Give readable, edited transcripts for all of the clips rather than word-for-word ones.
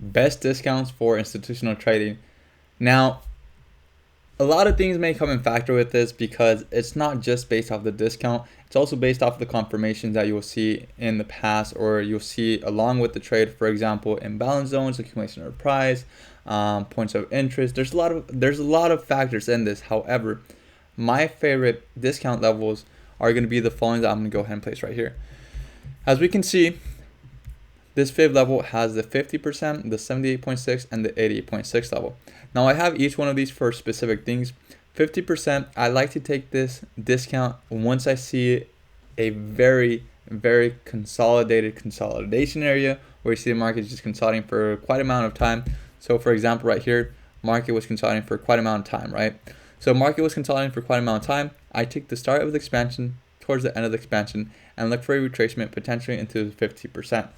best discounts for institutional trading. Now, a lot of things may come in factor with this because it's not just based off the discount, it's also based off the confirmations that you'll see in the past or you'll see along with the trade. For example, imbalance zones, accumulation of price, points of interest. There's a lot of factors in this. However, my favorite discount levels are going to be the following that I'm going to go ahead and place right here. As we can see, this fib level has the 50%, the 78.6, and the 88.6 level. Now I have each one of these for specific things. 50%, I like to take this discount once I see a very, very consolidated consolidation area where you see the market is just consolidating for quite amount of time. So for example, right here, market was consolidating for quite amount of time, right? So market was consolidating for quite amount of time. I take the start of the expansion towards the end of the expansion and look for a retracement potentially into 50%.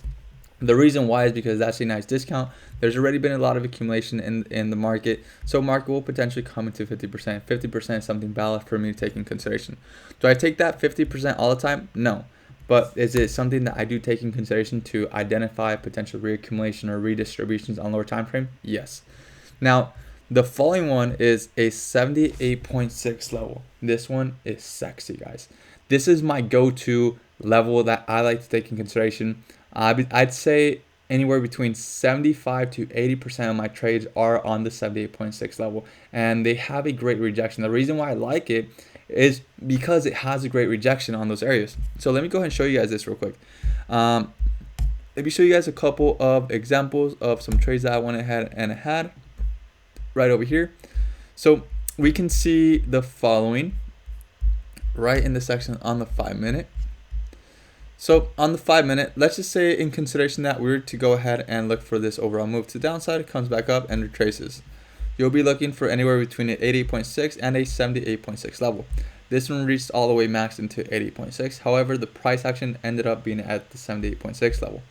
The reason why is because that's a nice discount. There's already been a lot of accumulation in the market, so market will potentially come into 50%. 50% is something valid for me to take in consideration. Do I take that 50% all the time? No. But is it something that I do take in consideration to identify potential reaccumulation or redistributions on lower time frame? Yes. Now, the following one is a 78.6 level. This one is sexy, guys. This is my go-to level that I like to take in consideration. I'd say anywhere between 75 to 80% of my trades are on the 78.6 level, and they have a great rejection. The reason why I like it is because it has a great rejection on those areas. So let me go ahead and show you guys this real quick. Let me show you guys a couple of examples of some trades that I went ahead and had right over here. So we can see the following right in the section on the 5-minute. So on the 5-minute, let's just say in consideration that we were to go ahead and look for this overall move to the downside, it comes back up and retraces. You'll be looking for anywhere between an 88.6 and a 78.6 level. This one reached all the way maxed into 80.6. However, the price action ended up being at the 78.6 level.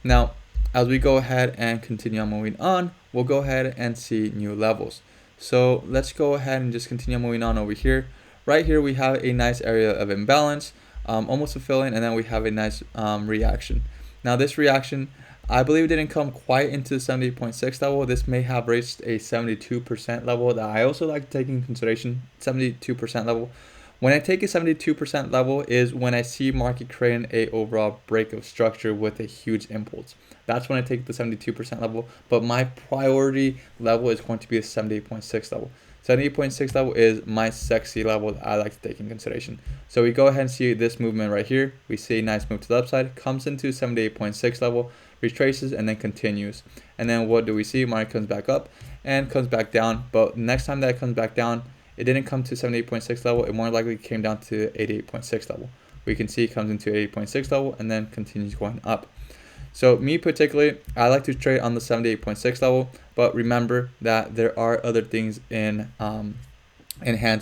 Now, as we go ahead and continue on moving on, we'll go ahead and see new levels. So let's go ahead and just continue moving on over here. Right here, we have a nice area of imbalance. Almost fulfilling, and then we have a nice reaction. Now this reaction, I believe, didn't come quite into the 70.6 level. This may have reached a 72% level that I also like to take in consideration. 72% level. When I take a 72% level is when I see market creating a overall break of structure with a huge impulse. That's when I take the 72% level, but my priority level is going to be a 78.6 level. 78.6 level is my sexy level that I like to take in consideration. So we go ahead and see this movement right here. We see a nice move to the upside, comes into 78.6 level, retraces, and then continues. And then what do we see? Market comes back up and comes back down. But next time that it comes back down, it didn't come to 78.6 level. It more likely came down to 88.6 level. We can see it comes into 88.6 level and then continues going up. So me particularly, I like to trade on the 78.6 level, but remember that there are other things in hand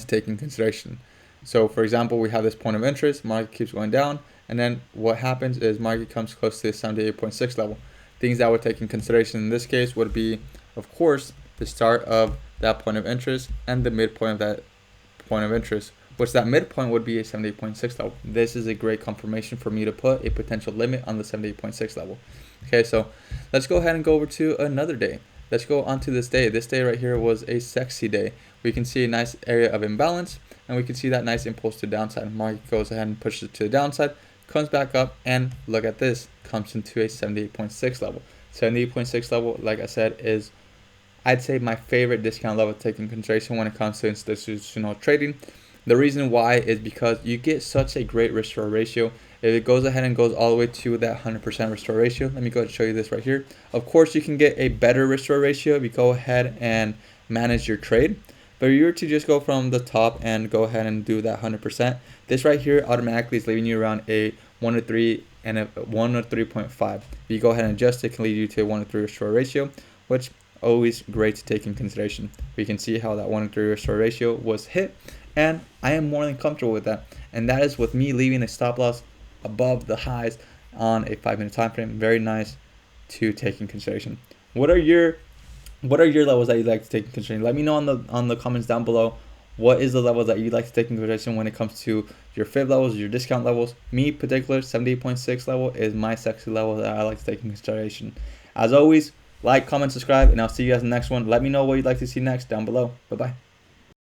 to take in consideration. So for example, we have this point of interest, market keeps going down, and then what happens is market comes close to the 78.6 level. Things that would take in consideration in this case would be, of course, the start of that point of interest and the midpoint of that point of interest, which that midpoint would be a 78.6 level. This is a great confirmation for me to put a potential limit on the 78.6 level. Okay, so let's go ahead and go over to another day. Let's go on to this day. This day right here was a sexy day. We can see a nice area of imbalance, and we can see that nice impulse to downside. Market goes ahead and pushes it to the downside, comes back up, and look at this, comes into a 78.6 level. 78.6 level, like I said, is I'd say my favorite discount level to take in consideration when it comes to institutional trading. The reason why is because you get such a great restore ratio. If it goes ahead and goes all the way to that 100% restore ratio, let me go ahead and show you this right here. Of course, you can get a better restore ratio if you go ahead and manage your trade. But if you were to just go from the top and go ahead and do that 100%, this right here automatically is leaving you around a 1 to 3 and a 1 to 3.5. If you go ahead and adjust it, can lead you to a 1 to 3 restore ratio, which always great to take in consideration. We can see how that 1 to 3 restore ratio was hit, and I am more than comfortable with that. And that is with me leaving a stop loss above the highs on a 5-minute time frame. Very nice to take in consideration. What are your levels that you'd like to take in consideration? Let me know on the comments down below. What is the levels that you'd like to take in consideration when it comes to your fib levels, your discount levels? Me particular, 78.6 level is my sexy level that I like to take in consideration. As always, like, comment, subscribe, and I'll see you guys in the next one. Let me know what you'd like to see next down below. Bye bye.